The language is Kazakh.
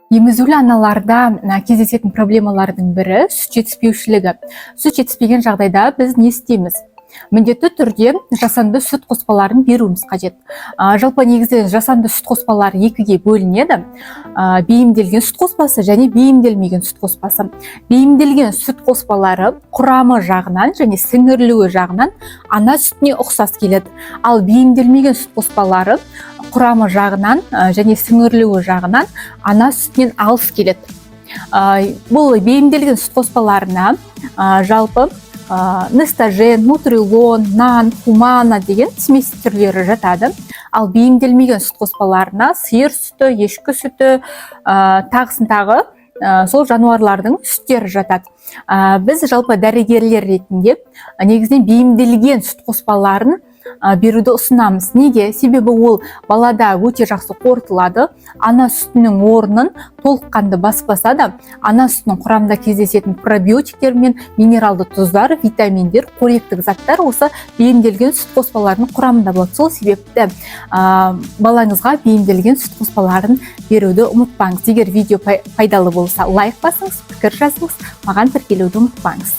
Емізулі аналарда кездесетін проблемалардың бірі сүт жетіспеушілігі. Сүт жетіспеген жағдайда біз не істейміз? Міндетті түрде жасанды сүт қоспаларын беруіміз қажет. Жалпы негізі жасанды сүт қоспалары екіге бөлінеді. Бейімделген сүт қоспасы және бейімделмеген сүт қоспасы. Бейімделген сүт қоспалары құрамы жағынан және сіңірілуі жағынан ана сүтіне ұқсас келеді. Ал бейімделмеген сүт қоспалары құрамы жағынан және сіңірілуі жағынан ана сүтінен алыс келеді. Бұл бейімделген сүт қоспаларына жалпы нестажен, нутрилон, нан, хумана деген смесь түрлері жатады. Ал бейімделмеген сүт қоспаларына сиыр сүті, ешкі сүті, тағысын сол жануарлардың сүттері жатады. Біз жалпы дәрігерлер ретінде негізінен бейімделген сүт қоспаларын беруді ұсынамыз. Неге? Себебі ол балада өте жақсы қорытылады. Ана сүтінің орнын толыққанды баспаса да, ана сүтінің құрамында кездесетін пробиотиктер мен минералды тұздар, витаминдер, қоректік заттар осы бейімделген сүт қоспаларының құрамында болады. Сол себепті балаңызға бейімделген сүт қоспаларын беруді ұмытпаңыз. Егер видео пайдалы болса, лайк басыңыз, пікір жазыңыз, маған тіркелуді ұмытпаңыз.